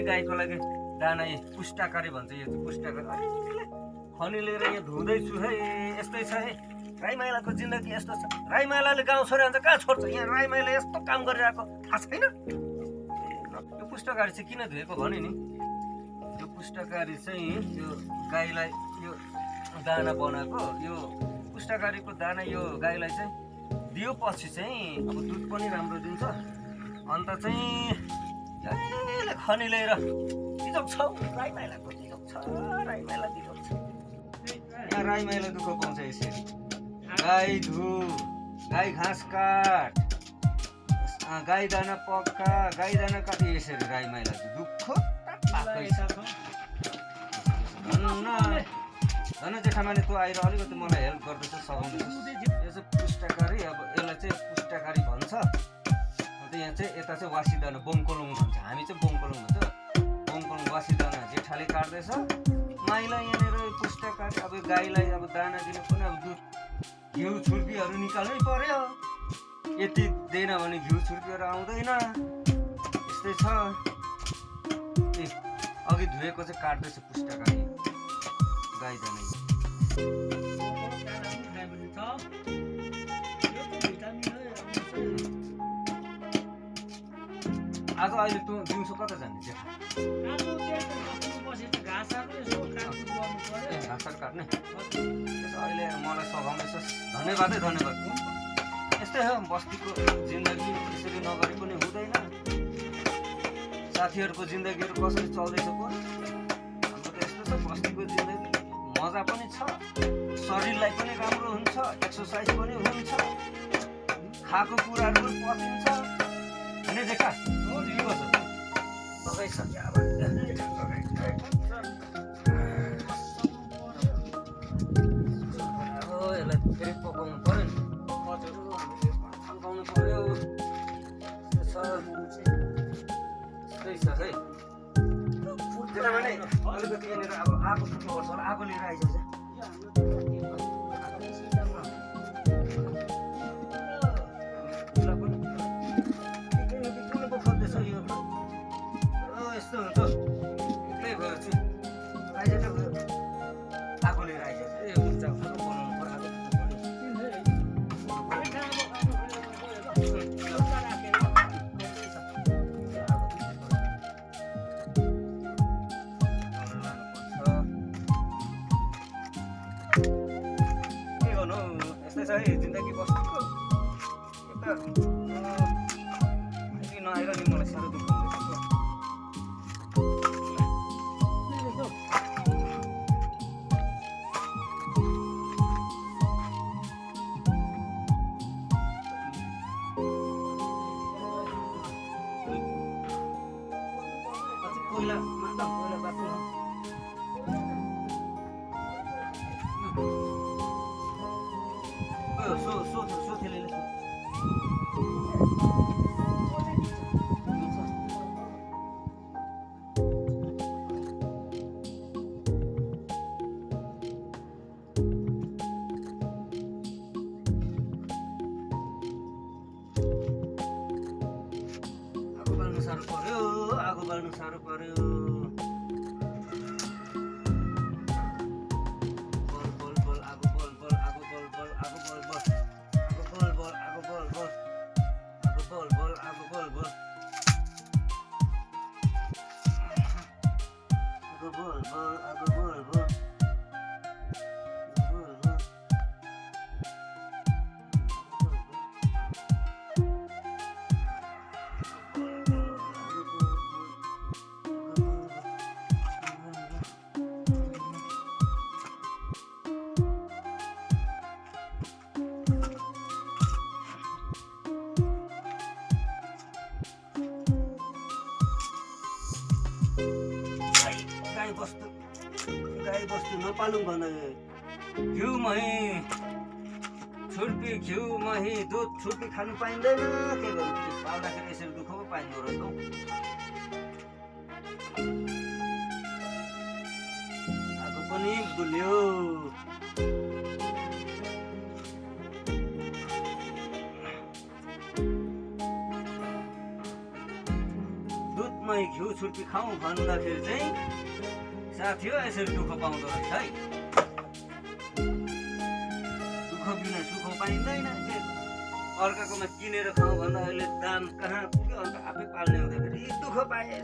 गाईको लागि दाना पुष्टाकारी भन्छ। यो चाहिँ पुष्टाकारी खनी लिएर यहाँ धुँदैछु है। यस्तै छ है राई माइलाको जिन्दगी यस्तो छ। राई माइलाले गाउँ छोडेर जान्छ कहाँ छोड्छ? यहाँ राई माइला यस्तो काम गरिरहेको थाहा छैन। यो पुष्टाकारी चाहिँ किन धुएको भने नि, यो पुष्टाकारी चाहिँ यो गाईलाई यो दाना बनाएको। यो पुष्टाकारीको दाना यो गाईलाई चाहिँ दियो पछि चाहिँ अब दुध पनि राम्रो दिन्छ। अन्त चाहिँ यसले खनी लिएर बिजोग छ राई माइलाको, बिजोग छ राई माइला बिजोग छ। यहाँ राई माइला दुःख पाउँछ यसरी। गाई धु, गाई घाँस काट, गाई दाना पक्का, गाई दाना काट, यसरी राई माइला दुःख पाएकै छ। धन जेठामाले तँ आएर अलिकति मलाई हेल्प गर्दैछ, सघाउँदैछ। यो चाहिँ पुष्टाकारी, अब यसलाई चाहिँ पुष्टाकारी भन्छ। अन्त यहाँ चाहिँ यता चाहिँ वासिदाना बोङकोलुङ भन्छ, हामी चाहिँ बोङकोलुङ भन्छ। बोङकोलुङ वासिदाना जेठाले काट्दैछ, माइला यहाँनिर पुष्टाकारी। अब गाईलाई अब दाना दिनु पनि अब दुध घिउ छुर्पीहरू निकाल्नै पर्यो। यति दिएन भने घिउ छुर्पीहरू आउँदैन। यस्तै छ। अघि धुएको चाहिँ काट्दैछ पुष्टाकारी गाई दाना। आज अहिले तँ दिउँसो कता जाने चाहिँ? घाँसहरू काट्ने त्यसो अहिले मलाई सघाउँदैछस्, धन्यवाद है धन्यवाद। यस्तै हो बस्तीको जिन्दगी, यसरी नगरी पनि हुँदैन। साथीहरूको जिन्दगीहरू कसरी चल्दैछ को? हाम्रो त यस्तो छ बस्तीको जिन्दगी, मजा पनि छ, शरीरलाई पनि राम्रो हुन्छ, एक्सर्साइज पनि हुन्छ, खाएको कुराहरू पनि पचिन्छ। होइन जेठा के गर्छ? लगाइसक्यो अब यसलाई फेरि पकाउनु पऱ्यो नि, थन्काउनु पऱ्यो। त्यस्तै छ है। अलिकति यहाँनिर अब आगो फुक्नुपर्छ होला, आगो लिएर आइज। यस्तो हुन्छ एक्लै भयो चाहिँ आइज त आगो लिएर आइज। ए हुन्छ आगो बनाउनु पर्यो, आगो के गर्नु यस्तै छ है जिन्दगी बस्तीको। यता नआएर नि मलाई साह्रो दुःख हुँदैछ। कोइला मात्र कोइला बाँच्नु सोथेले आगो बाल्नु साह्रो पर्यो, आगो बाल्नु साह्रो पर्यो। गाई बस्तु नपालौँ भने घिउ मही छुर्पी, घिउ मही दुध छुर्पी खानु पाइँदैन। के गर्नु पाल्दाखेरि यसरी दुःख पो पाइँदो रहेछ हौ। आगो पनि गुल्यो। दुध दही घिउ छुर्पी खाउँ भन्दाखेरि चाहिँ साथी हो यसरी दुःख पाउँदो रहेछ है। दुःख बिना सुख पाइँदैन। अर्काकोमा किनेर खाउँ भन्दा अहिले दाम कहाँ पुग्यो अन्त आफै पाल्ने हुँदाखेरि दुःख पाएँ।